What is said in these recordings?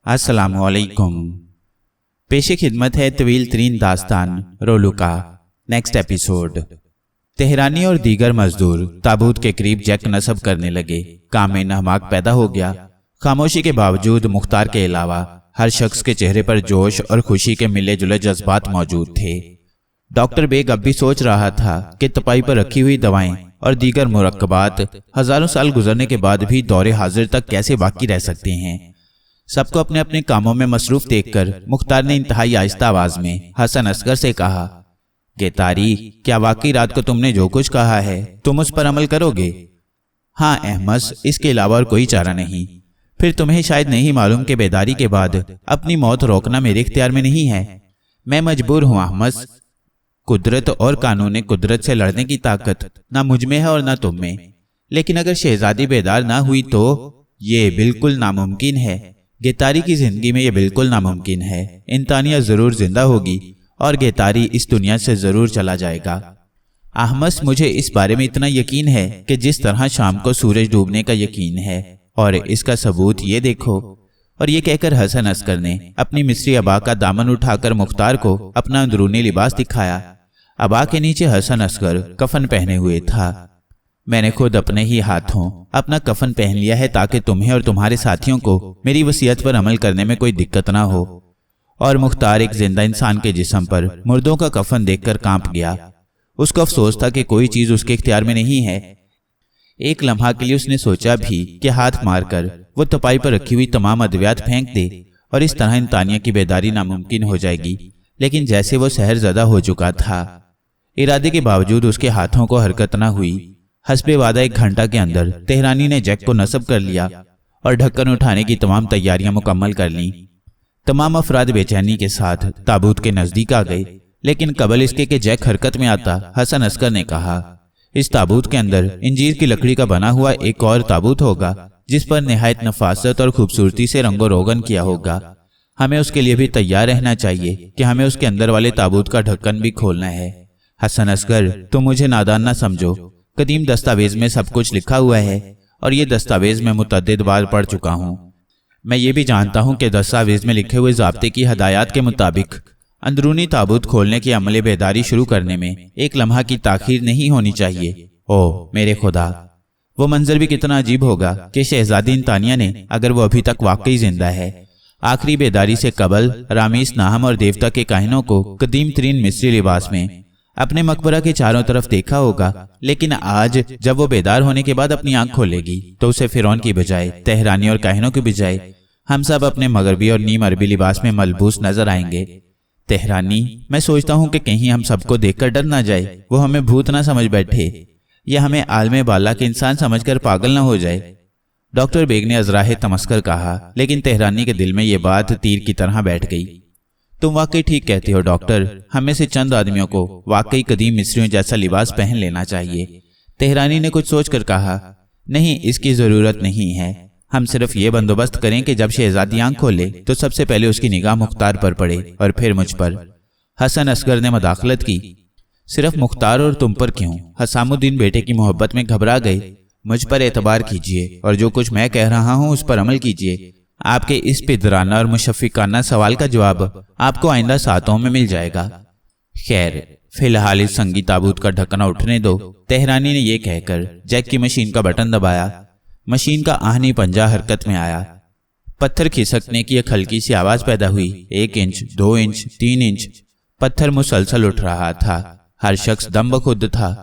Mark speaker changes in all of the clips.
Speaker 1: अस्सलाम वालेकुम। पेश खिदमत है तवील तरीन दास्तान रोलू का नेक्स्ट एपिसोड। तेहरानी और दीगर मजदूर ताबूत के करीब जैक नस्ब करने लगे। काम में नहमाक पैदा हो गया। खामोशी के बावजूद मुख्तार के अलावा हर शख्स के चेहरे पर जोश और खुशी के मिले जुले जज्बात मौजूद थे। डॉक्टर बेग अब भी सोच रहा था कि तपाई पर रखी हुई दवाएं और दीगर मुरक्कबात हजारों साल गुजरने के बाद भी दौरे हाजिर तक कैसे बाकी रह सकते हैं। सबको अपने अपने कामों में मसरूफ देखकर मुख्तार ने इंतहाई आहिस्ता आवाज में हसन असगर से कहा, गेतारी, क्या वाकई रात को तुमने जो कुछ कहा है तुम उस पर अमल करोगे? हाँ अहमद, इसके अलावा और कोई चारा नहीं। फिर तुम्हें शायद नहीं मालूम कि बेदारी के बाद अपनी मौत रोकना मेरे इख्तियार में नहीं है। मैं मजबूर हूँ अहमद। कुदरत और कानून कुदरत से लड़ने की ताकत ना मुझ में है और ना तुम में। लेकिन अगर शहजादी बेदार ना हुई तो ये बिल्कुल नामुमकिन है। गेतारी की जिंदगी में ये बिल्कुल नामुमकिन है। इंसानियत जरूर जिंदा होगी और गेतारी इस दुनिया से जरूर चला जाएगा। अहमद, मुझे इस बारे में इतना यकीन है कि जिस तरह शाम को सूरज डूबने का यकीन है, और इसका सबूत ये देखो। और ये कहकर हसन असगर ने अपनी मिस्री अबा का दामन उठाकर मुख्तार को अपना अंदरूनी लिबास दिखाया। अबा के नीचे हसन असगर कफन पहने हुए था। मैंने खुद अपने ही हाथों अपना कफन पहन लिया है ताकि तुम्हें और तुम्हारे साथियों को मेरी वसीयत पर अमल करने में कोई दिक्कत ना हो। और मुख्तार एक जिंदा इंसान के जिस्म पर मुर्दों का कफन देखकर कांप गया। उसको अफसोस था कि कोई चीज उसके इख्तियार में नहीं है। एक लम्हा के लिए उसने सोचा भी कि हाथ मारकर वो तपाई पर रखी हुई तमाम अद्वियात फेंक दे और इस तरह इंसानियत की बेदारी नामुमकिन हो जाएगी। लेकिन जैसे वो सहरज़दा हो चुका था, इरादे के बावजूद उसके हाथों को हरकत न हुई। हस्बे वादा 1 घंटा के अंदर तेहरानी ने जैक को नस्ब कर लिया और ढक्कन उठाने की तमाम तैयारियां मुकम्मल कर लीं। तमाम अफराद बेचैनी के साथ ताबूत के नजदीक आ गए। लेकिन कबल इसके कि जैक हरकत में आता, हसन असगर ने कहा, इस ताबूत के अंदर इंजीर की लकड़ी का बना हुआ एक और ताबूत होगा जिस पर निहायत नफासत और खूबसूरती से रंगो रोगन किया होगा। हमें उसके लिए भी तैयार रहना चाहिए कि हमें उसके अंदर वाले ताबूत का ढक्कन भी खोलना है। हसन असगर, तुम मुझे नादान ना समझो। कदीम दस्तावेज में सब कुछ लिखा हुआ है और ये दस्तावेज मैं मुतअद्दिद बार पढ़ चुका हूँ। मैं ये भी जानता हूँ कि दस्तावेज में लिखे हुए ज़ाब्ते की हदायत के मुताबिक अंदरूनी ताबूत खोलने की अमले बेदारी शुरू करने में 1 लम्हा की ताखीर नहीं होनी चाहिए। ओह मेरे खुदा, वो मंजर भी कितना अजीब होगा कि शहजादी इंसानिया ने, अगर वो अभी तक वाकई जिंदा है, आखिरी बेदारी से कबल रामीस नाहम और देवता के काहिनों को कदीम तरीन मिस्री लिबास में अपने मकबरा के चारों तरफ देखा होगा। लेकिन आज जब वो बेदार होने के बाद अपनी आंख खोलेगी तो उसे फिरौन की बजाय, तेहरानी और काहिनों की बजाय हम सब अपने मगरबी और नीम अरबी लिबास में मलबूस नजर आएंगे। तेहरानी, मैं सोचता हूँ कि कहीं हम सबको देखकर डर ना जाए, वो हमें भूत ना समझ बैठे या हमें आलमे बाला के इंसान समझकर पागल ना हो जाए। डॉक्टर बेग ने अजराहे तमस्कर कहा, लेकिन तेहरानी के दिल में ये बात तीर की तरह बैठ गई। तुम वाकई ठीक कहते हो डॉक्टर, हमें से चंद आदमियों को वाकई कदीम मिस्रियों जैसा लिबास पहन लेना चाहिए। तेहरानी ने कुछ सोचकर कहा, नहीं, इसकी जरूरत नहीं है। हम सिर्फ ये बंदोबस्त करें कि जब शहजादी आंख खोले तो सबसे पहले उसकी निगाह मुख्तार पर पड़े और फिर मुझ पर। हसन असगर ने मदाखलत की, सिर्फ मुख्तार और तुम पर क्यों? हसामुद्दीन बेटे की मोहब्बत में घबरा गए। मुझ पर एतबार कीजिए और जो कुछ मैं कह रहा हूँ उस पर अमल कीजिए। आपके इस पिदराना और मुशफ़िकाना सवाल का जवाब आपको आइंदा सातों में मिल जाएगा। खैर, फिलहाल इस संगी ताबूत का ढक्कन उठने दो। तेहरानी ने यह कहकर जैक की मशीन का बटन दबाया। मशीन का आहनी पंजा हरकत में आया। पत्थर खिसकने की एक हल्की सी आवाज पैदा हुई। 1 इंच, 2 इंच, 3 इंच। पत्थर मुसलसल उठ रहा था। हर शख्स दम बखुद था।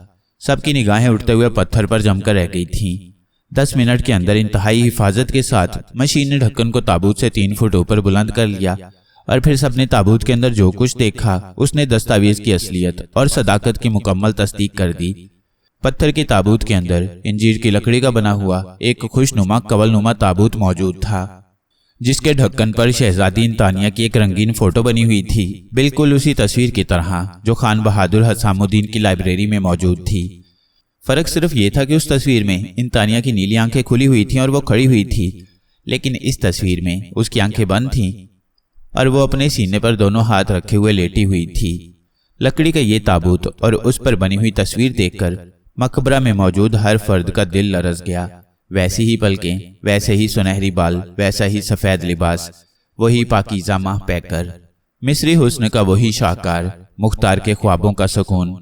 Speaker 1: सबकी निगाहें उठते हुए पत्थर पर जमकर रह गई थीं। 10 मिनट के अंदर इंतहाई हिफाजत के साथ मशीन ने ढक्कन को ताबूत से 3 फुट ऊपर बुलंद कर लिया और फिर सबने ताबूत के अंदर जो कुछ देखा उसने दस्तावेज की असलियत और सदाकत की मुकम्मल तस्दीक कर दी। पत्थर के ताबूत के अंदर इंजीर की लकड़ी का बना हुआ एक खुशनुमा कवलनुमा ताबूत मौजूद था, जिसके ढक्कन पर शहजादी इंसानिया की एक रंगीन फोटो बनी हुई थी, बिल्कुल उसी तस्वीर की तरह जो खान बहादुर हसामुद्दीन की लाइब्रेरी में मौजूद थी। फर्क सिर्फ ये था कि उस तस्वीर में इंसानिया की नीली आंखें खुली हुई थीं और वो खड़ी हुई थी, लेकिन इस तस्वीर में उसकी आंखें बंद थीं और वो अपने सीने पर दोनों हाथ रखे हुए लेटी हुई थी। लकड़ी का ये ताबूत और उस पर बनी हुई तस्वीर देखकर मकबरा में मौजूद हर फर्द का दिल लरज़ गया। वैसी ही पलकें, वैसे ही सुनहरी बाल, वैसा ही सफेद लिबास, वही पाकीज़ा माह पैकर, मिस्री हुस्न का वही शाहकार, मुख्तार के ख्वाबों का सुकून,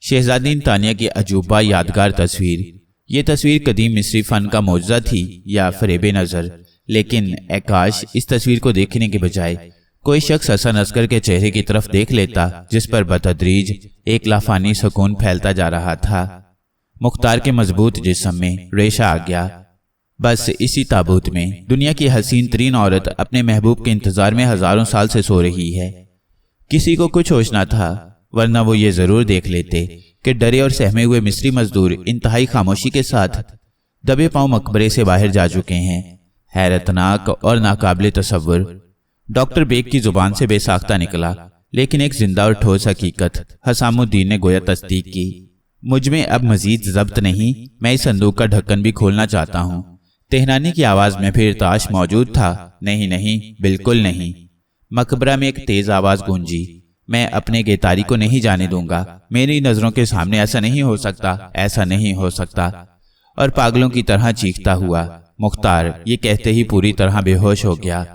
Speaker 1: शहजादी तानिया की अजूबा यादगार तस्वीर। ये तस्वीर कदीम मिस्री फ़न का मौजज़ा थी या फ़रेब नज़र, लेकिन काश इस तस्वीर को देखने के बजाय कोई शख्स हसन असगर के चेहरे की तरफ देख लेता, जिस पर बतदरीज एक लाफानी सुकून फैलता जा रहा था। मुख्तार के मजबूत जिस्म में रेशा आ गया। बस इसी ताबूत में दुनिया की हसीन तरीन औरत अपने महबूब के इंतजार में हजारों साल से सो रही है। किसी को कुछ होश न था, वरना वो ये जरूर देख लेते कि डरे और सहमे हुए मिस्री मजदूर इंतहाई खामोशी के साथ दबे पांव मकबरे से बाहर जा चुके हैं। हैरतनाक और नाकाबिले तसव्वुर डॉक्टर बेग की जुबान से बेसाख्ता निकला, लेकिन एक जिंदा और ठोस हकीकत हसामुद्दीन ने गोया तस्दीक की। मुझ में अब मजीद जब्त नहीं, मैं इस संदूक का ढक्कन भी खोलना चाहता हूँ। तेहरानी की आवाज में फिर ताश मौजूद था। नहीं नहीं, बिल्कुल नहीं। मकबरा में एक तेज आवाज गूंजी। मैं अपने गेतारी को नहीं जाने दूंगा। मेरी नजरों के सामने ऐसा नहीं हो सकता, ऐसा नहीं हो सकता। और पागलों की तरह चीखता हुआ मुख्तार ये कहते ही पूरी तरह बेहोश हो गया।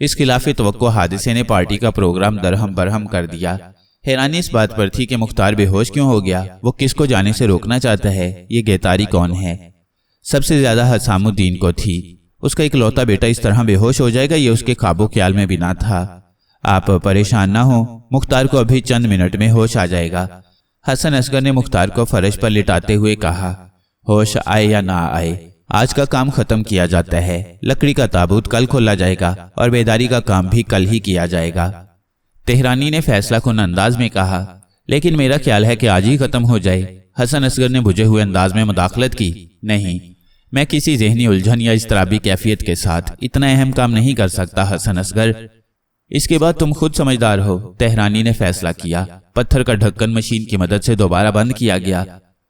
Speaker 1: इस खिलाफे तवक्को हादिसे ने पार्टी का प्रोग्राम दरहम बरहम कर दिया। हैरानी इस बात पर थी कि मुख्तार बेहोश क्यों हो गया, वो किसको जाने से रोकना चाहता है, ये गेतारी कौन है। सबसे ज्यादा हसामुद्दीन को थी। उसका इकलौता बेटा इस तरह बेहोश हो जाएगा, ये उसके काबू ख्याल में भी ना था। आप परेशान ना हो, मुख्तार को अभी चंद मिनट में होश आ जाएगा। हसन असगर ने मुख्तार को फर्श पर लिटाते हुए कहा, होश आए या ना आए, आज का काम खत्म किया जाता है। लकड़ी का ताबूत कल खोला जाएगा और बेदारी का काम भी कल ही किया जाएगा। तेहरानी ने फैसला कुन अंदाज में कहा, लेकिन मेरा ख्याल है कि आज ही खत्म हो जाए। हसन असगर ने बुझे हुए अंदाज में मुदाखलत की। नहीं, मैं किसी ज़हनी उलझन या इज़्तिराबी कैफियत के साथ इतना अहम काम नहीं कर सकता हसन असगर। इसके बाद तुम खुद समझदार हो, तेहरानी ने फैसला किया। पत्थर का ढक्कन मशीन की मदद से दोबारा बंद किया गया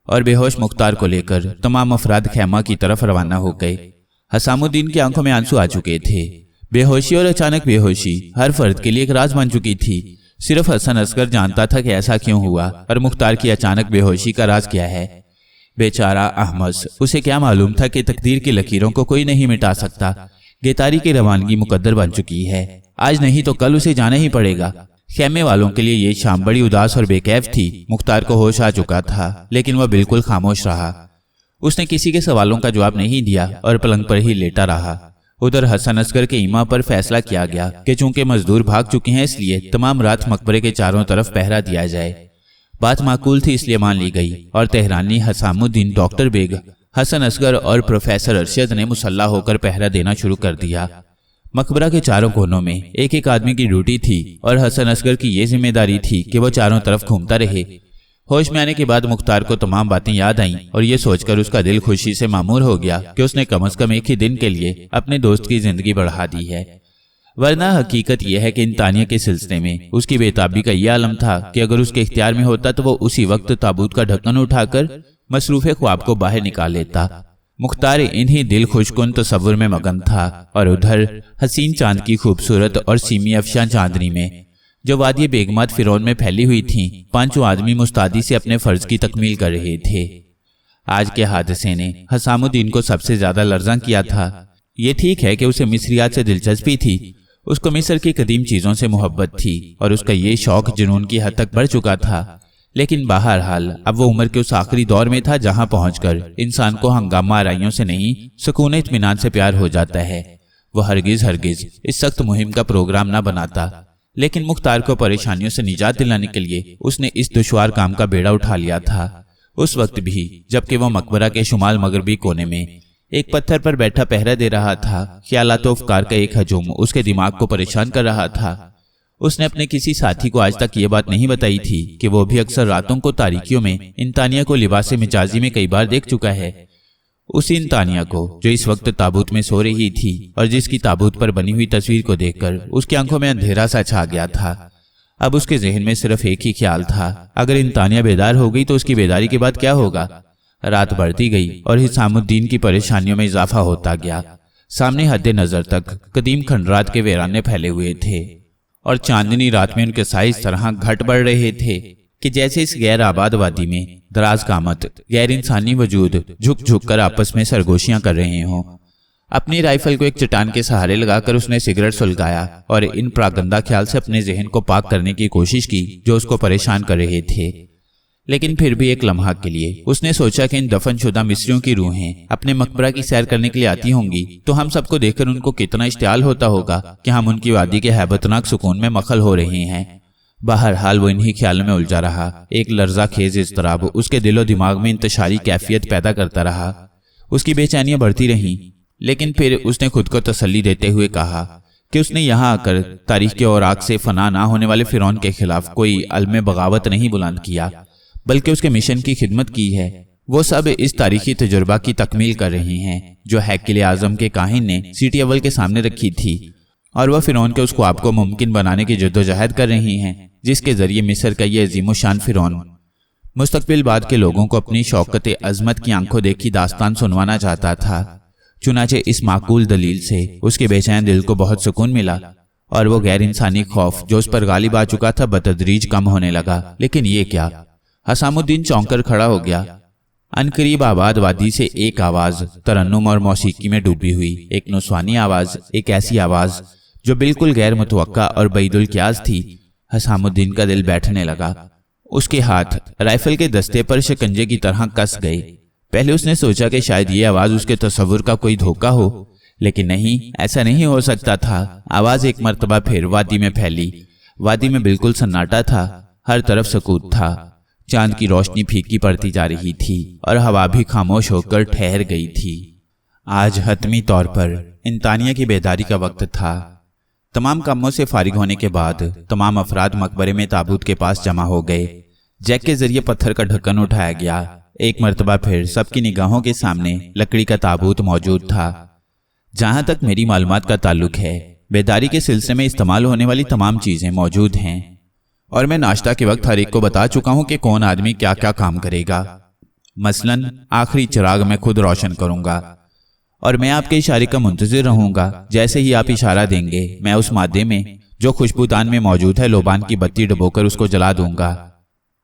Speaker 1: और बेहोश मुख्तार को लेकर तमाम अफराद खैमा की तरफ रवाना हो गए। हसामुद्दीन की आंखों में आंसू आ चुके थे। बेहोशी और अचानक बेहोशी हर फर्द के लिए एक राज बन चुकी थी। सिर्फ हसन असगर जानता था कि ऐसा क्यों हुआ और मुख्तार की अचानक बेहोशी का राज क्या है। बेचारा अहमस, उसे क्या मालूम था कि तकदीर की लकीरों को कोई नहीं मिटा सकता। गेतारी की रवानगी मुकद्दर बन चुकी है। आज नहीं तो कल उसे जाना ही पड़ेगा। खेमे वालों के लिए ये शाम बड़ी उदास और बेकैफ थी। मुख्तार को होश आ चुका था, लेकिन वह बिल्कुल खामोश रहा। उसने किसी के सवालों का जवाब नहीं दिया और पलंग पर ही लेटा रहा। उधर हसन असगर के इमा पर फैसला किया गया कि चूंकि मजदूर भाग चुके हैं, इसलिए तमाम रात मकबरे के चारों तरफ पहरा दिया जाए। बात माकूल थी, इसलिए मान ली गई और तेहरानी, हसामुद्दीन, डॉक्टर बेग, हसन असगर और प्रोफेसर अरशद ने मुसल्ला होकर पहरा देना शुरू कर दिया। मकबरा के चारों कोनों में एक एक आदमी की ड्यूटी थी और हसन असगर की यह जिम्मेदारी थी कि वह चारों तरफ घूमता रहे। होश में आने के बाद मुख्तार को तमाम बातें याद आईं और ये सोचकर उसका दिल खुशी से मामूर हो गया कि उसने कम से कम एक ही दिन के लिए अपने दोस्त की जिंदगी बढ़ा दी है। वरना हकीकत यह है कि इंतानिया के सिलसिले में उसकी बेताबी का यह आलम था कि अगर उसके इख्तियार में होता तो वो उसी वक्त ताबूत का ढक्कन उठाकर मसरूफे ख्वाब को बाहर निकाल लेता। मुख्तार इन्हीं दिल खुशकुन तसव्वुर में मगन था और उधर हसीन चांद की खूबसूरत और सीमी अफशां चांदनी में जो वादी बेगमात फिरौन में फैली हुई थीं, पांचों आदमी मुस्तादी से अपने फर्ज की तकमील कर रहे थे। आज के हादसे ने हसामुद्दीन को सबसे ज्यादा लर्ज़ा किया था। ये ठीक है कि उसे मिस्रियात से दिलचस्पी थी, उसको मिस्र की कदीम चीजों से मोहब्बत थी और उसका ये शौक जुनून की हद तक बढ़ चुका था। लेकिन बहरहाल अब वो उम्र के उस आखिरी दौर में था जहां पहुंचकर इंसान को हंगामा आराइयों से नहीं, सुकून इत्मीनान से प्यार हो जाता है। वो हरगिज इस सख्त मुहिम का प्रोग्राम ना बनाता, लेकिन मुख्तार को परेशानियों से निजात दिलाने के लिए उसने इस दुश्वार काम का बेड़ा उठा लिया था। उस वक्त भी जबकि वह मकबरा के शुमाल मगरबी कोने में एक पत्थर पर बैठा पहरा दे रहा था, ख्यालात व अफकार का एक हजूम उसके दिमाग को परेशान कर रहा था। उसने अपने किसी साथी को आज तक ये बात नहीं बताई थी कि वो भी अक्सर रातों को तारीकियों में इंतानिया को लिबास मिजाजी में कई बार देख चुका है। उसी इंतानिया को जो इस वक्त ताबूत में सो रही थी और जिसकी ताबूत पर बनी हुई तस्वीर को देखकर उसकी आंखों में अंधेरा सा छा गया था। अब उसके जहन में सिर्फ एक ही ख्याल था, अगर इंतानिया बेदार हो गई तो उसकी बेदारी के बाद क्या होगा। रात बढ़ती गई और हिसामुद्दीन की परेशानियों में इजाफा होता गया। सामने हद नजर तक कदीम खंडरात के वीराने फैले हुए थे और चांदनी रात में उनके साए इस तरह घट बढ़ रहे थे कि जैसे इस गैर आबाद वादी में दराज कामत गैर इंसानी वजूद झुक झुक कर आपस में सरगोशियां कर रहे हों। अपनी राइफल को एक चट्टान के सहारे लगाकर उसने सिगरेट सुलगाया और इन प्रागंदा ख्याल से अपने जहन को पाक करने की कोशिश की जो उसको परेशान कर रहे थे। लेकिन फिर भी एक लम्हा के लिए उसने सोचा कि इन दफनशुदा मिस्रियों की रूहें अपने मकबरा की सैर करने के लिए आती होंगी तो हम सबको देखकर उनको कितना इश्तियाल होता होगा कि हम उनकी वादी के हैबतनाक सुकून में मखल हो रहे हैं। बहरहाल वो इन्हीं ख्यालों में उलझा रहा। एक लर्जा खेज इज़्तिराब उसके दिलो दिमाग में इंतशारी कैफियत पैदा करता रहा। उसकी बेचैनियां बढ़ती रहीं, लेकिन फिर उसने खुद को तसल्ली देते हुए कहा कि उसने यहाँ आकर तारीख के औराक से फना ना होने वाले फिरौन के खिलाफ कोई अलम बगावत नहीं बुलंद किया, बल्कि उसके मिशन की खिदमत की है। वो सब इस तारीखी तजुर्बा की तकमील कर रहे हैं जो हैकिल आजम के काहिन ने सीटी अव्वल के सामने रखी थी, और वह फिरौन के उस ख्वाब को मुमकिन बनाने की जद्दोजहद कर रही हैं जिसके जरिए मिस्र का ये अजीमुशान फिरौन मुस्तकबिल बाद के लोगों को अपनी शौकत अजमत की आंखों देखी दास्तान सुनवाना चाहता था। चुनाचे इस माकूल दलील से उसके बेचैन दिल को बहुत सुकून मिला और वो गैर इंसानी खौफ जो उस पर गालिब आ चुका था बतदरीज कम होने लगा। लेकिन ये क्या? हसामुद्दीन चौंक खड़ा हो गया। अनकरीब आबाद वादी से एक आवाज तरन्नुम और मौसीकी में डूबी हुई, एक नुस्वानी आवाज, एक ऐसी आवाज जो बिल्कुल गैर मुतवक्का और बैदुल क्यास थी। हसामुद्दीन का दिल बैठने लगा। उसके हाथ राइफल के दस्ते पर शिकंजे की तरह कस गए। पहले उसने सोचा कि शायद ये आवाज उसके तसव्वुर का कोई धोखा हो, लेकिन नहीं, ऐसा नहीं हो सकता था। आवाज एक मर्तबा फिर वादी में फैली। वादी में बिल्कुल सन्नाटा था, हर तरफ सकूत था। चांद की रोशनी फीकी पड़ती जा रही थी और हवा भी खामोश होकर ठहर गई थी। आज हतमी तौर पर इंसानिया की बेदारी का वक्त था। तमाम कामों से फारिग होने के बाद तमाम अफराद मकबरे में ताबूत के पास जमा हो गए। जैक के जरिए पत्थर का ढक्कन उठाया गया। एक मर्तबा फिर सबकी निगाहों के सामने लकड़ी का ताबूत मौजूद था। जहां तक मेरी मालूमात का ताल्लुक है, बेदारी के सिलसिले में इस्तेमाल होने वाली तमाम चीजें मौजूद हैं और मैं नाश्ता के वक्त हर एक को बता चुका हूं कि कौन आदमी क्या क्या काम करेगा। मसलन आखिरी चिराग मैं खुद रोशन करूंगा और मैं आपके इशारे का मुंतजिर रहूंगा। जैसे ही आप इशारा देंगे मैं उस मादे में जो खुशबूदान में मौजूद है लोबान की बत्ती डुबोकर उसको जला दूंगा,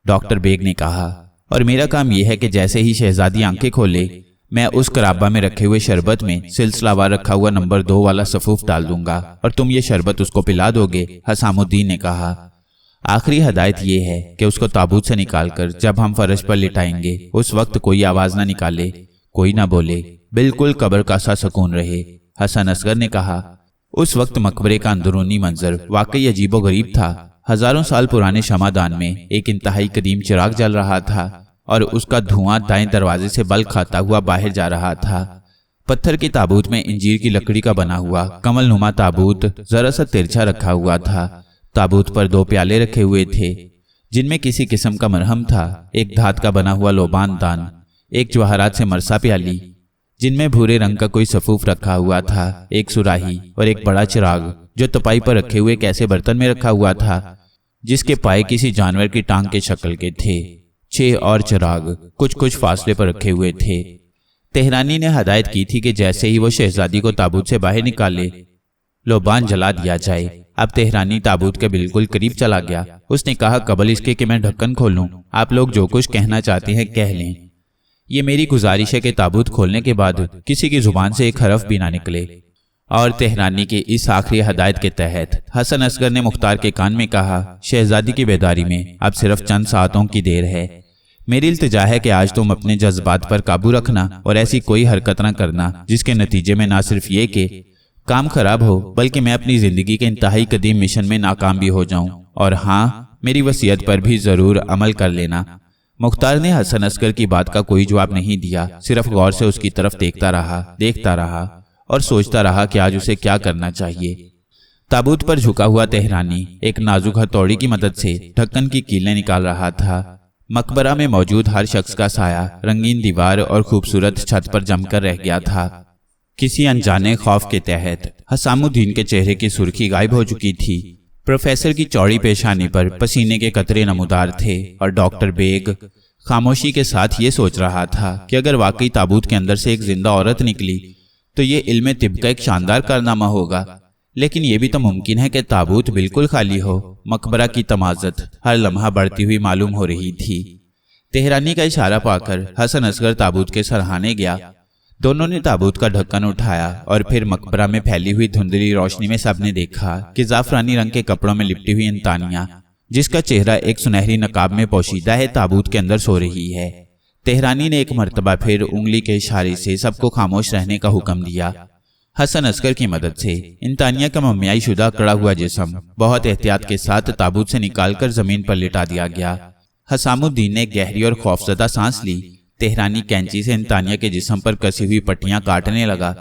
Speaker 1: डॉक्टर बेग ने कहा। और मेरा काम यह है कि जैसे ही शहजादी आंखें खोले मैं उस कराबा में रखे हुए शरबत में सिलसिलावार रखा हुआ नंबर 2 वाला सफूफ डाल दूंगा और तुम ये शरबत उसको पिला दोगे, हसामुद्दीन ने कहा। आखिरी हदायत यह है कि उसको ताबूत से निकालकर जब हम फर्श पर लिटाएंगे उस वक्त कोई आवाज ना निकाले, कोई ना बोले, बिल्कुल कब्र का सा सुकून रहे, हसन असगर ने कहा। उस वक्त मकबरे का अंदरूनी मंजर वाकई अजीबो गरीब था। हजारों साल पुराने शमादान में एक इंतहाई कदीम चिराग जल रहा था और उसका धुआं दाएं दरवाजे से बल खाता हुआ बाहर जा रहा था। पत्थर के ताबूत में इंजीर की लकड़ी का बना हुआ कमल नुमा ताबूत जरा सा तिरछा रखा हुआ था। ताबूत पर 2 प्याले रखे हुए थे जिनमें किसी किस्म का मरहम था, एक धात का बना हुआ लोबान दान, एक जवाहरात से मरसा प्याली जिनमें भूरे रंग का कोई सफूफ रखा हुआ था, एक सुराही और एक बड़ा चिराग जो तपाई पर रखे हुए कैसे बर्तन में रखा हुआ था जिसके पाए किसी जानवर की टांग के शक्ल के थे। 6 और चिराग कुछ कुछ फासले पर रखे हुए थे। तेहरानी ने हदायत की थी कि जैसे ही वो शहजादी को ताबूत से बाहर निकाले लोबान जला दिया जाए। अब तेहरानी ताबूत के बिल्कुल करीब चला गया। उसने कहा, कबल इसके कि मैं ढक्कन खोलूं, आप लोग जो कुछ कहना चाहते हैं कह लें। ये मेरी गुजारिश है कि ताबूत खोलने के बाद किसी की जुबान से एक हरफ भी ना निकले। और तेहरानी की इस आखिरी हदायत के तहत हसन असगर ने मुख्तार के कान में कहा, शहजादी की बेदारी में अब सिर्फ चंद सातों की देर है। मेरी इल्तिजा है कि आज तुम अपने जज्बात पर काबू रखना और ऐसी कोई हरकत ना करना जिसके नतीजे में ना सिर्फ ये कि काम खराब हो बल्कि मैं अपनी जिंदगी के इंतहाई कदीम मिशन में नाकाम भी हो जाऊं। और हाँ, मेरी वसीयत पर भी जरूर अमल कर लेना। मुख्तार ने हसन असगर की बात का कोई जवाब नहीं दिया, सिर्फ गौर से उसकी तरफ देखता रहा और सोचता रहा कि आज उसे क्या करना चाहिए। ताबूत पर झुका हुआ तेहरानी एक नाजुक हथौड़ी की मदद से ढक्कन की कीलें निकाल रहा था। मकबरा में मौजूद हर शख्स का साया रंगीन दीवार और खूबसूरत छत पर जमकर रह गया था। किसी अनजाने खौफ के तहत हसामुद्दीन के चेहरे की सुर्खी गायब हो चुकी थी। प्रोफेसर की चौड़ी पेशानी पर पसीने के कतरे नमूदार थे और डॉक्टर बेग खामोशी के साथ ये सोच रहा था कि अगर वाकई ताबूत के अंदर से एक जिंदा औरत निकली तो ये इल्म तिब का एक शानदार कारनामा होगा। लेकिन यह भी तो मुमकिन है कि ताबूत बिल्कुल खाली हो। मकबरा की तमाज़त हर लम्हा बढ़ती हुई मालूम हो रही थी। तेहरानी का इशारा पाकर हसन असगर ताबूत के सरहाने गया। دونوں نے تابوت کا ڈھکن اٹھایا اور پھر مقبرہ میں پھیلی ہوئی دھندلی روشنی میں سب نے دیکھا کہ زعفرانی رنگ کے کپڑوں میں لپٹی ہوئی انتانیہ، جس کا چہرہ ایک سنہری نقاب میں پوشیدہ ہے، تابوت کے اندر سو رہی ہے۔ تہرانی نے ایک مرتبہ پھر انگلی کے اشارے سے سب کو خاموش رہنے کا حکم دیا۔ حسن عسکر کی مدد سے انتانیہ کا مومیائی شدہ اکڑا ہوا جسم بہت احتیاط کے ساتھ تابوت سے نکال کر زمین پر لٹا دیا گیا۔ حسام الدین نے گہری اور خوفزدہ سانس لی۔ تہرانی کینچی سے انتانیہ کے جسم پر کسی ہوئی پٹیاں کاٹنے لگا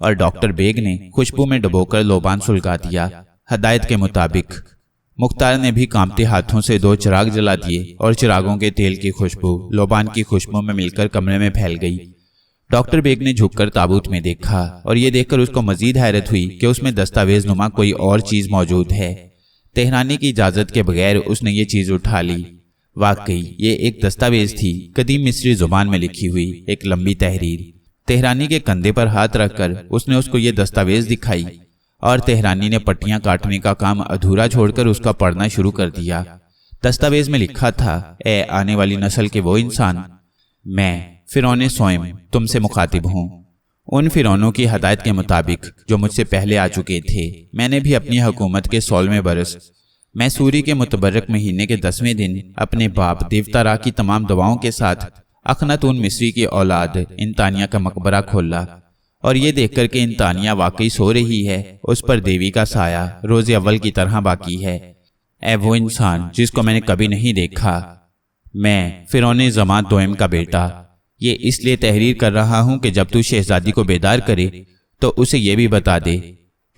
Speaker 1: اور ڈاکٹر بیگ نے خوشبو میں ڈبو کر لوبان سلگا دیا۔ ہدایت کے مطابق مختار نے بھی کانپتے ہاتھوں سے 2 چراغ جلا دیے اور چراغوں کے تیل کی خوشبو لوبان کی خوشبو میں مل کر کمرے میں پھیل گئی۔ ڈاکٹر بیگ نے جھک کر تابوت میں دیکھا اور یہ دیکھ کر اس کو مزید حیرت ہوئی کہ اس میں دستاویز نما کوئی اور چیز موجود ہے۔ تہرانی کی اجازت کے بغیر اس نے یہ چیز اٹھا لی۔ واقعی یہ ایک دستاویز تھی، قدیم مصری زبان میں لکھی ہوئی ایک لمبی تحریر۔ تہرانی کے کندھے پر ہاتھ رکھ کر اس نے اس کو یہ دستاویز دکھائی اور تہرانی نے پٹیاں کاٹنے کا کام ادھورا چھوڑ کر اس کا پڑھنا شروع کر دیا۔ دستاویز میں لکھا تھا، اے آنے والی نسل کے وہ انسان، میں فرعون سوئم تم سے مخاطب ہوں۔ ان فرعونوں کی ہدایت کے مطابق جو مجھ سے پہلے آ چکے تھے، میں نے بھی اپنی حکومت کے 16ویں برس میں سوری کے متبرک مہینے کے 10ویں دن اپنے باپ دیوتا را کی تمام دعاؤں کے ساتھ اخناتون مصری کی اولاد انتانیہ کا مقبرہ کھولا، اور یہ دیکھ کر کہ انتانیہ واقعی سو رہی ہے، اس پر دیوی کا سایہ روز اول کی طرح باقی ہے۔ اے وہ انسان جس کو میں نے کبھی نہیں دیکھا، میں فرعون زمان دوئم کا بیٹا، یہ اس لیے تحریر کر رہا ہوں کہ جب تو شہزادی کو بیدار کرے تو اسے یہ بھی بتا دے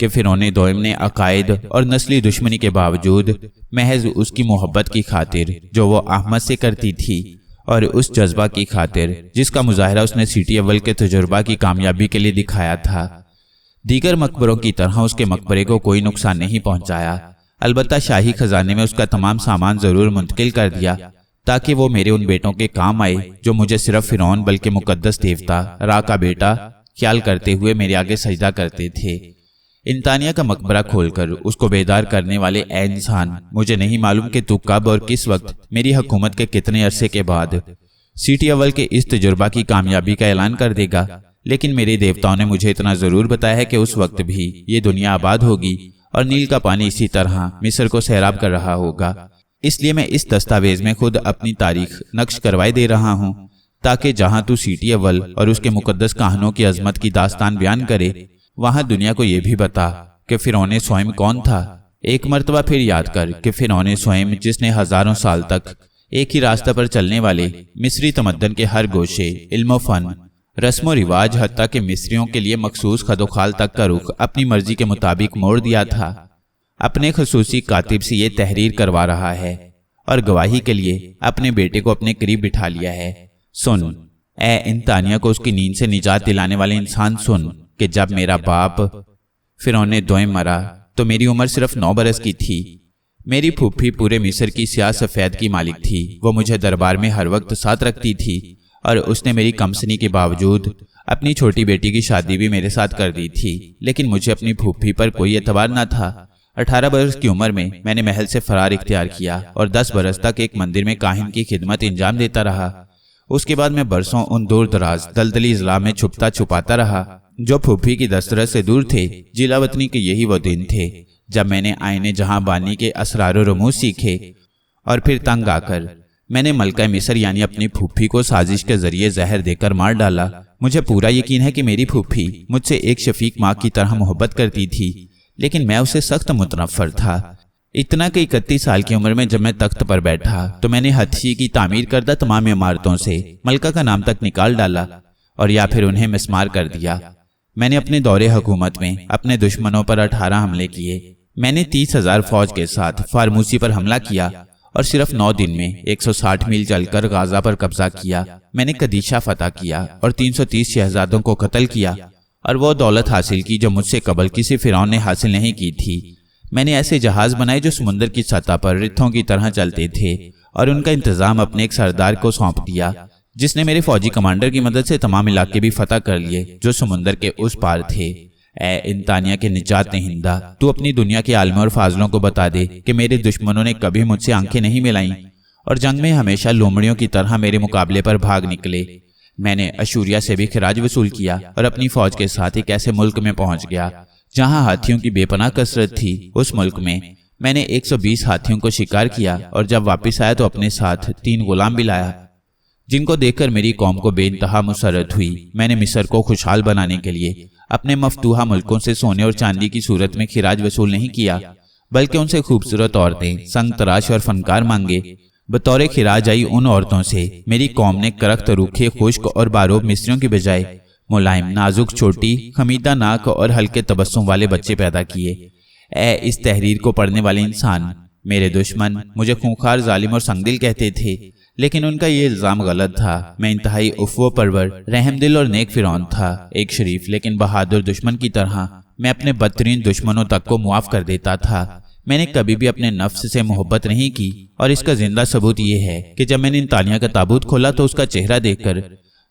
Speaker 1: کہ فرعون دوئم نے عقائد اور نسلی دشمنی کے باوجود محض اس کی محبت کی خاطر جو وہ احمد سے کرتی تھی اور اس جذبہ کی خاطر جس کا مظاہرہ اس نے سٹی اول کے تجربہ کی کامیابی کے لیے دکھایا تھا، دیگر مقبروں کی طرح اس کے مقبرے کو کوئی نقصان نہیں پہنچایا۔ البتہ شاہی خزانے میں اس کا تمام سامان ضرور منتقل کر دیا تاکہ وہ میرے ان بیٹوں کے کام آئے جو مجھے صرف فرعون بلکہ مقدس دیوتا را کا بیٹا خیال کرتے ہوئے میرے آگے سجدہ کرتے تھے۔ انتانیہ کا مقبرہ کھول کر اس کو بیدار کرنے والے اے انسان، مجھے نہیں معلوم کہ تو کب اور کس وقت میری حکومت کے کتنے عرصے کے بعد سٹی اول کے اس تجربہ کی کامیابی کا اعلان کر دے گا، لیکن میرے دیوتاؤں نے مجھے اتنا ضرور بتایا ہے کہ اس وقت بھی یہ دنیا آباد ہوگی اور نیل کا پانی اسی طرح مصر کو سیراب کر رہا ہوگا۔ اس لیے میں اس دستاویز میں خود اپنی تاریخ نقش کروائے دے رہا ہوں تاکہ جہاں تو سٹی اول اور اس کے مقدس کہانوں کی عظمت کی داستان بیان کرے، وہاں دنیا کو یہ بھی بتا کہ فرعون سوئم کون تھا۔ ایک مرتبہ پھر یاد کر کہ فرعون سوئم جس نے ہزاروں سال تک ایک ہی راستہ پر چلنے والے مصری تمدن کے ہر گوشے، علم و فن، رسم و رواج، حتیٰ کہ مصریوں کے لیے مخصوص خد و خال تک کا رخ اپنی مرضی کے مطابق موڑ دیا تھا، اپنے خصوصی کاتب سے یہ تحریر کروا رہا ہے اور گواہی کے لیے اپنے بیٹے کو اپنے قریب بٹھا لیا ہے۔ سن اے انتانیہ کو اس کی نیند سے نجات دلانے والے انسان، سن کہ جب میرا باپ فرعون دوئم مرا تو میری عمر صرف 9 برس کی تھی۔ میری پھوپھی پورے مصر کی سیاہ سفید کی مالک تھی، وہ مجھے دربار میں ہر وقت ساتھ رکھتی تھی اور اس نے میری کمسنی کے باوجود اپنی چھوٹی بیٹی کی شادی بھی میرے ساتھ کر دی تھی، لیکن مجھے اپنی پھوپھی پر کوئی اعتبار نہ تھا۔ 18 برس کی عمر میں نے محل سے فرار اختیار کیا اور 10 برس تک ایک مندر میں کاہن کی خدمت انجام دیتا رہا۔ اس کے بعد میں برسوں ان دور دراز دلدلی اضلاع میں چھپتا چھپاتا رہا جو پھوپھی کی دسترس سے دور تھے۔ جیلا وطنی کے یہی وہ دن تھے جب میں نے آئین جہاں بانی کے اسرار و رموز سیکھے، اور پھر تنگ آ کر میں نے ملکہ مصر یعنی اپنی پھوپھی کو سازش کے ذریعے زہر دے کر مار ڈالا۔ مجھے پورا یقین ہے کہ میری پھوپھی مجھ سے ایک شفیق ماں کی طرح محبت کرتی تھی، لیکن میں اسے سخت متنفر تھا۔ اتنا کہ 31 سال کی عمر میں جب میں تخت پر بیٹھا تو میں نے ہتھی کی تعمیر کردہ تمام عمارتوں سے ملکہ کا نام تک نکال ڈالا اور یا پھر انہیں مسمار کر دیا۔ میں نے اپنے دور حکومت میں اپنے دشمنوں پر 18 حملے کیے۔ میں نے 30,000 فوج کے ساتھ فارموسی پر حملہ کیا اور صرف 9 دن میں 160 میل چل کر غازہ پر قبضہ کیا۔ میں نے قدیشہ فتح کیا اور 330 شہزادوں کو قتل کیا اور وہ دولت حاصل کی جو مجھ سے قبل کسی فرعون نے حاصل نہیں کی تھی۔ میں نے ایسے جہاز بنائے جو سمندر کی سطح پر رتھوں کی طرح چلتے تھے اور ان کا انتظام اپنے ایک سردار کو سونپ دیا جس نے میرے فوجی کمانڈر کی مدد سے تمام علاقے بھی فتح کر لیے جو سمندر کے اس پار تھے۔ اے انتانیہ کے نجات دہندہ، تو اپنی دنیا کے عالموں اور فاضلوں کو بتا دے کہ میرے دشمنوں نے کبھی مجھ سے آنکھیں نہیں ملائیں اور جنگ میں ہمیشہ لومڑیوں کی طرح میرے مقابلے پر بھاگ نکلے، میں نے اشوریا سے بھی خراج وصول کیا اور اپنی فوج کے ساتھ ایک ایسے ملک میں پہنچ گیا جہاں ہاتھیوں کی بے پناہ کثرت تھی۔ اس ملک میں میں نے 120 ہاتھیوں کو شکار کیا اور جب واپس آیا تو اپنے ساتھ 3 غلام بھی لایا، جن کو دیکھ کر میری قوم کو بے انتہا مسرت ہوئی۔ میں نے مصر کو خوشحال بنانے کے لیے اپنے مفتوحہ ملکوں سے سونے اور چاندی کی صورت میں خراج وصول نہیں کیا، بلکہ ان سے خوبصورت عورتیں، سنگ تراش اور فنکار مانگے۔ بطور خراج آئی ان عورتوں سے میری قوم نے کرخت، روکھے، خشک اور باروب مصریوں کی بجائے ملائم، نازک، چھوٹی، خمیدہ ناک اور ہلکے تبسم والے بچے پیدا کیے۔ اے اس تحریر کو پڑھنے والے انسان، میرے دشمن مجھے خونخوار، ظالم اور سنگدل کہتے تھے، لیکن ان کا یہ الزام غلط تھا۔ میں انتہائی عفو پرور، رحم دل اور نیک فرعون تھا۔ ایک شریف لیکن بہادر دشمن کی طرح میں اپنے بدترین دشمنوں تک کو معاف کر دیتا تھا۔ میں نے کبھی بھی اپنے نفس سے محبت نہیں کی، اور اس کا زندہ ثبوت یہ ہے کہ جب میں نے انطانیہ کا تابوت کھولا تو اس کا چہرہ دیکھ کر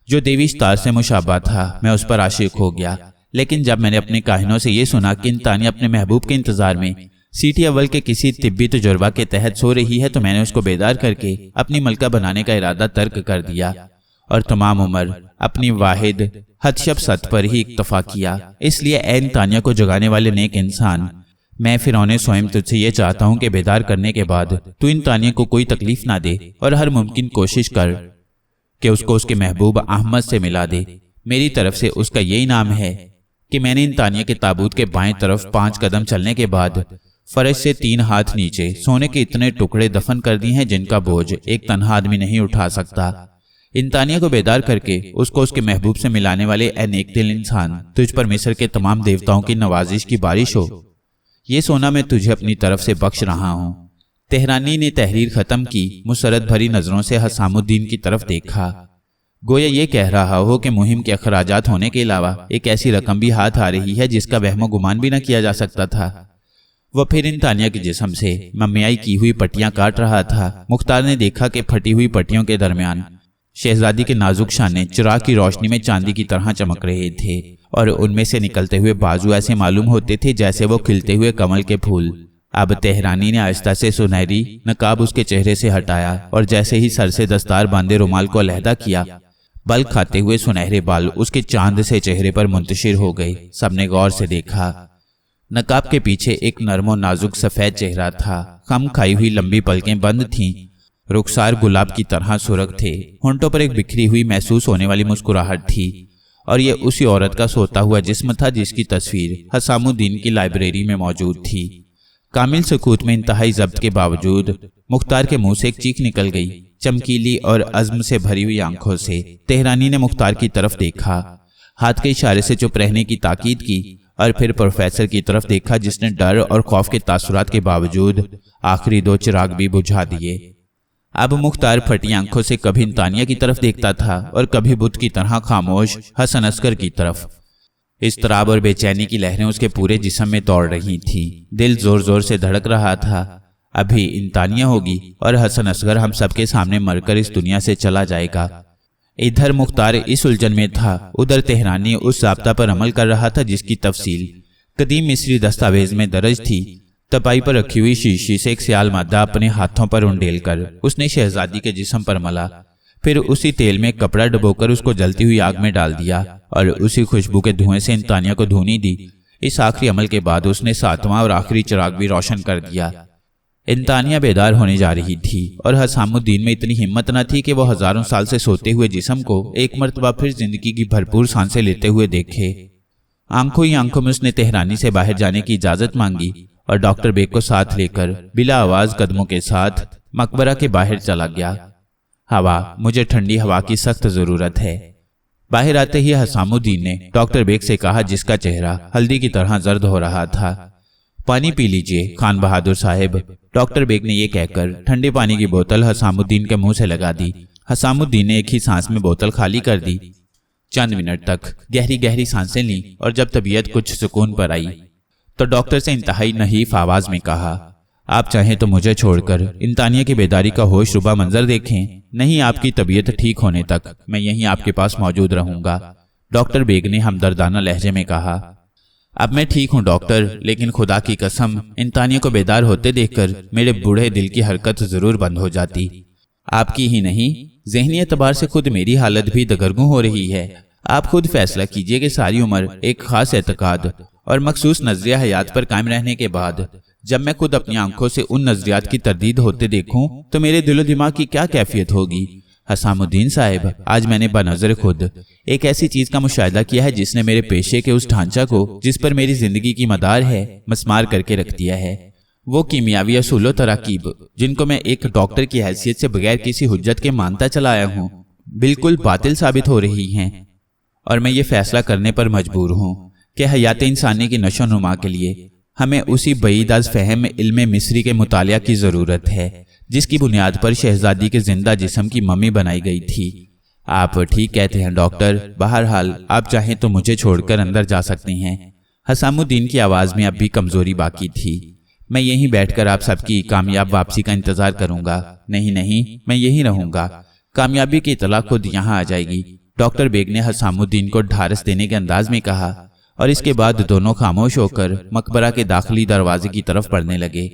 Speaker 1: جو دیوی ستار سے مشابہ تھا میں اس پر عاشق ہو گیا۔ لیکن جب میں نے اپنے کاہنوں سے یہ سنا کہ انطانیہ اپنے محبوب کے انتظار میں سیٹی اول کے کسی طبی تجربہ کے تحت سو رہی ہے تو میں نے اس کو بیدار کر کے اپنی ملکہ بنانے کا ارادہ ترک کر دیا اور تمام عمر اپنی واحد حتشب ست پر ہی اکتفا کیا۔ اس لیے اے انطانیہ کو جگانے والے نیک انسان، میں فرعون سوئم تجھ سے یہ چاہتا ہوں کہ بیدار کرنے کے بعد تو انطانیہ کو کوئی تکلیف نہ دے اور ہر ممکن کوشش کر کہ اس کو اس کے محبوب احمد سے ملا دے۔ میری طرف سے اس کا یہ انعام ہے کہ میں نے انطانیہ کے تابوت کے بائیں طرف 5 قدم چلنے کے بعد فرش سے 3 ہاتھ نیچے سونے کے اتنے ٹکڑے دفن کر دیے ہیں جن کا بوجھ ایک تنہا آدمی نہیں اٹھا سکتا۔ انطانیہ کو بیدار کر کے اس کو اس کے محبوب سے ملانے والے اے نیک دل انسان، تجھ پر مصر کے تمام دیوتاؤں کی نوازش کی بارش ہو۔ یہ سونا میں تجھے اپنی طرف سے بخش رہا ہوں۔ تہرانی نے تحریر ختم کی، مسرت بھری نظروں سے حسام الدین کی طرف دیکھا، گویا یہ کہہ رہا ہو کہ مہم کے اخراجات ہونے کے علاوہ ایک ایسی رقم بھی ہاتھ آ رہی ہے جس کا وہم و گمان بھی نہ کیا جا سکتا تھا۔ وہ پھر انطانیہ کے جسم سے ممیائی کی ہوئی پٹیاں کاٹ رہا تھا۔ مختار نے دیکھا کہ پھٹی ہوئی پٹیوں کے درمیان شہزادی کے نازک شانے چراغ کی روشنی میں چاندی کی طرح چمک رہے تھے، اور ان میں سے نکلتے ہوئے بازو ایسے معلوم ہوتے تھے جیسے وہ کھلتے ہوئے کمل کے پھول۔ اب تہرانی نے آہستہ سے سنہری نقاب اس کے چہرے سے ہٹایا اور جیسے ہی سر سے دستار باندھے رومال کو علیحدہ کیا، بل کھاتے ہوئے سنہرے بال اس کے چاند سے چہرے پر منتشر ہو گئے۔ سب نے غور سے دیکھا، نقاب کے پیچھے ایک نرم و نازک سفید چہرہ تھا، خم کھائی ہوئی لمبی پلکیں بند تھیں، رخسار گلاب کی طرح سرخ تھے، ہونٹوں پر ایک بکھری ہوئی محسوس ہونے والی مسکراہٹ تھی، اور یہ اسی عورت کا سوتا ہوا جسم تھا جس کی تصویر حسام الدین کی لائبریری میں موجود تھی۔ کامل سکوت میں انتہائی ضبط کے باوجود مختار کے منہ سے ایک چیخ نکل گئی۔ چمکیلی اور عزم سے بھری ہوئی آنکھوں سے تہرانی نے مختار کی طرف دیکھا، ہاتھ کے اشارے سے چپ رہنے کی تاکید کی، اور پھر پروفیسر کی طرف دیکھا جس نے ڈر اور خوف کے تاثرات کے باوجود آخری 2 چراغ بھی بجھا دیے۔ اب مختار پھٹی آنکھوں سے کبھی انطانیہ کی طرف دیکھتا تھا اور کبھی بت کی طرح خاموش حسن عسکر کی طرف۔ اضطراب اور بے چینی کی لہریں اس کے پورے جسم میں دوڑ رہی تھیں، دل زور زور سے دھڑک رہا تھا۔ ابھی انطانیہ ہوگی اور حسن اصغر ہم سب کے سامنے مر کر اس دنیا سے چلا جائے گا۔ ادھر مختار اس الجھن میں تھا، ادھر تہرانی اس ضابطہ پر عمل کر رہا تھا جس کی تفصیل قدیم مصری دستاویز میں درج تھی۔ تپائی پر رکھی ہوئی شیشی سے ایک سیال مادہ اپنے ہاتھوں پر انڈیل کر اس نے شہزادی کے جسم پر ملا، پھر اسی تیل میں کپڑا ڈبو کر اس کو جلتی ہوئی آگ میں ڈال دیا اور اسی خوشبو کے دھوئیں سے انطانیہ کو دھونی دی۔ اس آخری عمل کے بعد اس نے 7واں اور آخری چراغ بھی روشن کر دیا۔ انطانیہ بیدار ہونے جا رہی تھی اور حسام الدین میں اتنی ہمت نہ تھی کہ وہ ہزاروں سال سے سوتے ہوئے جسم کو ایک مرتبہ پھر زندگی کی بھرپور سانسیں لیتے ہوئے دیکھے۔ آنکھوں ہی آنکھوں میں اس نے تہرانی سے باہر جانے کی اجازت مانگی اور ڈاکٹر بیگ کو ساتھ لے کر بلا آواز قدموں کے ساتھ مقبرہ کے باہر چلا گیا۔ ہوا، مجھے ٹھنڈی ہوا کی سخت ضرورت ہے۔ باہر آتے ہی حسام الدین نے ڈاکٹر بیگ سے کہا جس کا چہرہ ہلدی کی طرح زرد ہو رہا تھا، پانی پی لیجئے خان بہادر صاحب۔ ڈاکٹر بیگ نے یہ کہہ کر ٹھنڈے پانی کی بوتل حسام الدین کے منہ سے لگا دی۔ حسام الدین نے ایک ہی سانس میں بوتل خالی کر دی۔ چند منٹ تک گہری گہری سانسیں لیں اور جب طبیعت کچھ سکون پر آئی تو ڈاکٹر سے انتہائی نحیف آواز میں کہا، آپ چاہیں تو مجھے چھوڑ کر انطانیہ کی بیداری کا ہوش ربا منظر دیکھیں، نہیں آپ کی طبیعت ٹھیک ہونے تک میں یہیں آپ کے پاس موجود رہوں گا۔ ڈاکٹر بیگ نے ہمدردانہ لہجے میں کہا، اب میں ٹھیک ہوں ڈاکٹر، لیکن خدا کی قسم انطانیہ کو بیدار ہوتے دیکھ کر میرے بوڑھے دل کی حرکت ضرور بند ہو جاتی۔ آپ کی ہی نہیں ذہنی اعتبار سے خود میری حالت بھی دگرگوں ہو رہی ہے۔ آپ خود فیصلہ کیجئے کہ ساری عمر ایک خاص اعتقاد اور مخصوص نظریہ حیات پر قائم رہنے کے بعد جب میں خود اپنی آنکھوں سے ان نظریات کی تردید ہوتے دیکھوں تو میرے دل و دماغ کی کیا کیفیت ہوگی۔ حسام الدین صاحب، آج میں نے بنظر خود ایک ایسی چیز کا مشاہدہ کیا ہے جس نے میرے پیشے کے اس ڈھانچہ کو جس پر میری زندگی کی مدار ہے مسمار کر کے رکھ دیا ہے۔ وہ کیمیاوی اصول و تراکیب جن کو میں ایک ڈاکٹر کی حیثیت سے بغیر کسی حجت کے مانتا چلا آیا ہوں بالکل باطل ثابت ہو رہی ہیں، اور میں یہ فیصلہ کرنے پر مجبور ہوں کہ حیات انسانی کی نشو و نما کے لیے ہمیں اسی بعید از فہم علم مصری کے مطالعہ کی ضرورت ہے جس کی بنیاد پر شہزادی کے زندہ جسم کی ممی بنائی گئی تھی۔ آپ ٹھیک کہتے ہیں ڈاکٹر، بہرحال آپ چاہیں تو مجھے چھوڑ کر اندر جا سکتے ہیں۔ حسام الدین کی آواز میں اب بھی کمزوری باقی تھی۔ میں یہیں بیٹھ کر آپ سب کی کامیاب واپسی کا انتظار کروں گا۔ نہیں، میں یہیں رہوں گا، کامیابی کی اطلاع خود یہاں آ جائے گی، ڈاکٹر بیگ نے حسام الدین کو ڈھارس دینے کے انداز میں کہا، اور اس کے بعد دونوں خاموش ہو کر مقبرہ کے داخلی دروازے کی طرف بڑھنے لگے۔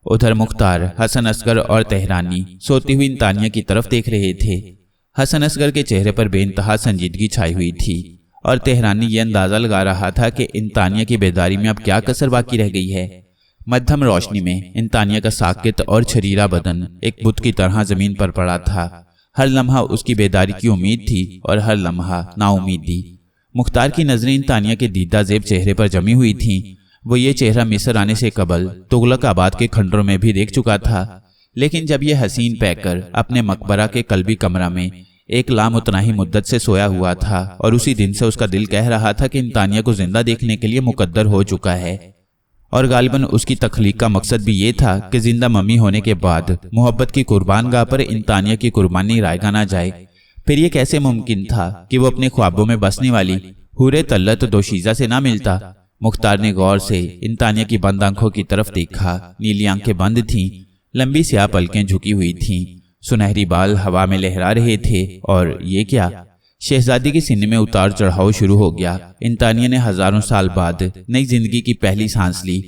Speaker 1: ادھر مختار، حسن اصغر اور تہرانی سوتی ہوئی انتانیہ کی طرف دیکھ رہے تھے۔ حسن اصغر کے چہرے پر بے انتہا سنجیدگی چھائی ہوئی تھی اور تہرانی یہ اندازہ لگا رہا تھا کہ انتانیہ کی بیداری میں اب کیا کسر باقی رہ گئی ہے۔ مدھم روشنی میں انتانیہ کا ساکت اور چھریرا بدن ایک بت کی طرح زمین پر پڑا تھا۔ ہر لمحہ اس کی بیداری کی امید تھی اور ہر لمحہ نا امیدی۔ مختار کی نظریں انتانیہ کے دیدہ زیب چہرے پر جمی ہوئی تھیں۔ وہ یہ چہرہ مصر آنے سے قبل تغلق آباد کے کھنڈروں میں بھی دیکھ چکا تھا، لیکن جب یہ حسین پیکر اپنے مقبرہ کے قلبی کمرہ میں ایک لامتناہی مدت سے سویا ہوا تھا اور اسی دن سے اس کا دل کہہ رہا تھا کہ انتانیہ کو زندہ دیکھنے کے لیے مقدر ہو چکا ہے، اور غالباً اس کی تخلیق کا مقصد بھی یہ تھا کہ زندہ ممی ہونے کے بعد محبت کی قربان گاہ پر انتانیہ کی قربانی رائگاں نہ جائے۔ پھر یہ کیسے ممکن تھا کہ وہ اپنے خوابوں میں بسنے والی حور طلت دوشیزہ سے نہ ملتا؟ مختار نے غور سے انتانیہ کی بند آنکھوں کی طرف دیکھا۔ نیلی آنکھیں بند تھیں، لمبی سیاہ پلکیں جھکی ہوئی تھیں، سنہری بال ہوا میں لہرا رہے تھے، اور یہ کیا؟ شہزادی کے سینے میں اتار چڑھاؤ شروع ہو گیا۔ انتانیہ نے ہزاروں سال بعد نئی زندگی کی پہلی سانس لی،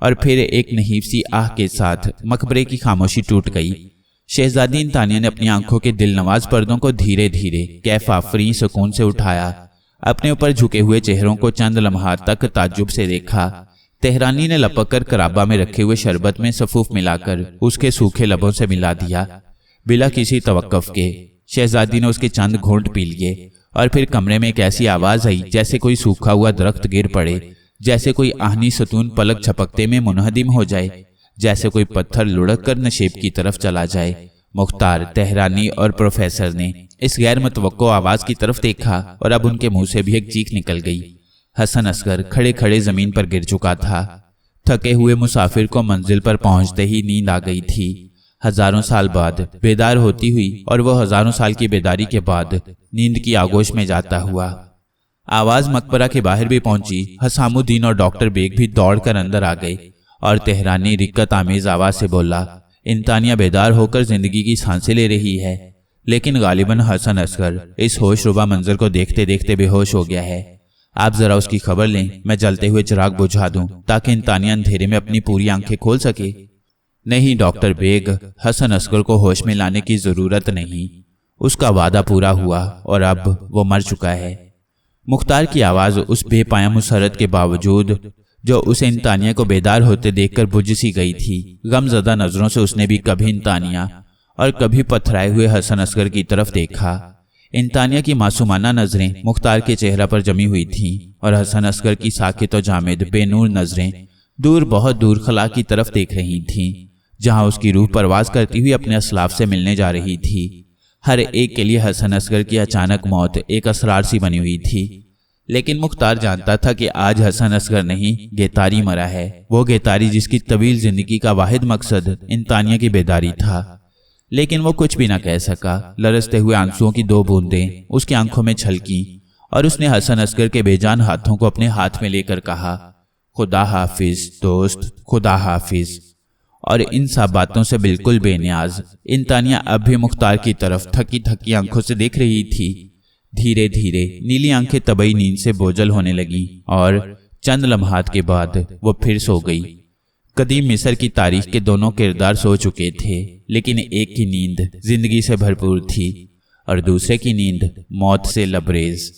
Speaker 1: اور پھر ایک نحیف سی آہ کے ساتھ مقبرے کی خاموشی ٹوٹ گئی۔ شہزادی انتانیہ نے اپنی آنکھوں کے دل نواز پردوں کو دھیرے دھیرے کیف آفریں سکون سے اٹھایا، اپنے اوپر جھکے ہوئے چہروں کو چند لمحات تک تعجب سے دیکھا۔ تہرانی نے لپک کر کرابہ میں رکھے ہوئے شربت میں سفوف ملا کر اس کے سوکھے لبوں سے ملا دیا۔ بلا کسی توقف کے شہزادی نے اس کے چند گھونٹ پی لیے، اور پھر کمرے میں ایک ایسی آواز آئی جیسے کوئی سوکھا ہوا درخت گر پڑے، جیسے کوئی آہنی ستون پلک جھپکتے میں منہدم ہو جائے، جیسے کوئی پتھر لڑک کر نشیب کی طرف چلا جائے۔ مختار، تہرانی اور پروفیسر نے اس غیر متوقع آواز کی طرف دیکھا، اور اب ان کے منہ سے بھی ایک چیخ نکل گئی۔ حسن اصغر کھڑے کھڑے زمین پر گر چکا تھا۔ تھکے ہوئے مسافر کو منزل پر پہنچتے ہی نیند آ گئی تھی۔ ہزاروں سال بعد بیدار ہوتی ہوئی، اور وہ ہزاروں سال کی بیداری کے بعد نیند کی آغوش میں جاتا ہوا۔ آواز مقبرہ کے باہر بھی پہنچی۔ حسام الدین اور ڈاکٹر بیگ بھی دوڑ کر اندر آ گئے، اور تہرانی رکت آمیز آواز سے بولا، انتانیہ بیدار ہو کر زندگی کی سانسیں لے رہی ہے، لیکن غالباً حسن اصغر اس ہوش ربا منظر کو دیکھتے دیکھتے بے ہوش ہو گیا ہے۔ آپ ذرا اس کی خبر لیں، میں جلتے ہوئے چراغ بجھا دوں تاکہ انتانیہ اندھیرے میں اپنی پوری آنکھیں کھول سکے۔ نہیں ڈاکٹر بیگ، حسن اصغر کو ہوش میں لانے کی ضرورت نہیں، اس کا وعدہ پورا ہوا اور اب وہ مر چکا ہے۔ مختار کی آواز اس بے پایہ مسرت کے باوجود جو اسے انتانیہ کو بیدار ہوتے دیکھ کر بجھ سی گئی تھی۔ غم زدہ نظروں سے اس نے بھی کبھی انتانیہ اور کبھی پتھرائے ہوئے حسن اصغر کی طرف دیکھا۔ انتانیہ کی معصومانہ نظریں مختار کے چہرہ پر جمی ہوئی تھیں، اور حسن اصغر کی ساکت و جامد بے نور نظریں دور، بہت دور خلا کی طرف دیکھ رہی تھیں، جہاں اس کی روح پرواز کرتی ہوئی اپنے اسلاف سے ملنے جا رہی تھی۔ ہر ایک کے لیے حسن اصغر کی اچانک موت ایک اسرار سی بنی ہوئی تھی، لیکن مختار جانتا تھا کہ آج حسن اصغر نہیں، گیتاری مرا ہے، وہ گیتاری جس کی طویل زندگی کا واحد مقصد انتانیہ کی بیداری تھا۔ لیکن وہ کچھ بھی نہ کہہ سکا۔ لرزتے ہوئے آنسوؤں کی 2 بوندیں اس کی آنکھوں میں چھلکیں، اور اس نے حسن اصغر کے بے جان ہاتھوں کو اپنے ہاتھ میں لے کر کہا، خدا حافظ دوست، خدا حافظ۔ اور ان سب باتوں سے بالکل بے نیاز انتانیہ اب بھی مختار کی طرف تھکی تھکی آنکھوں سے دیکھ رہی تھی۔ دھیرے دھیرے نیلی آنکھیں طبعی نیند سے بوجھل ہونے لگیں، اور چند لمحات کے بعد وہ پھر سو گئی۔ قدیم مصر کی تاریخ کے دونوں کردار سو چکے تھے، لیکن ایک کی نیند زندگی سے بھرپور تھی اور دوسرے کی نیند موت سے لبریز۔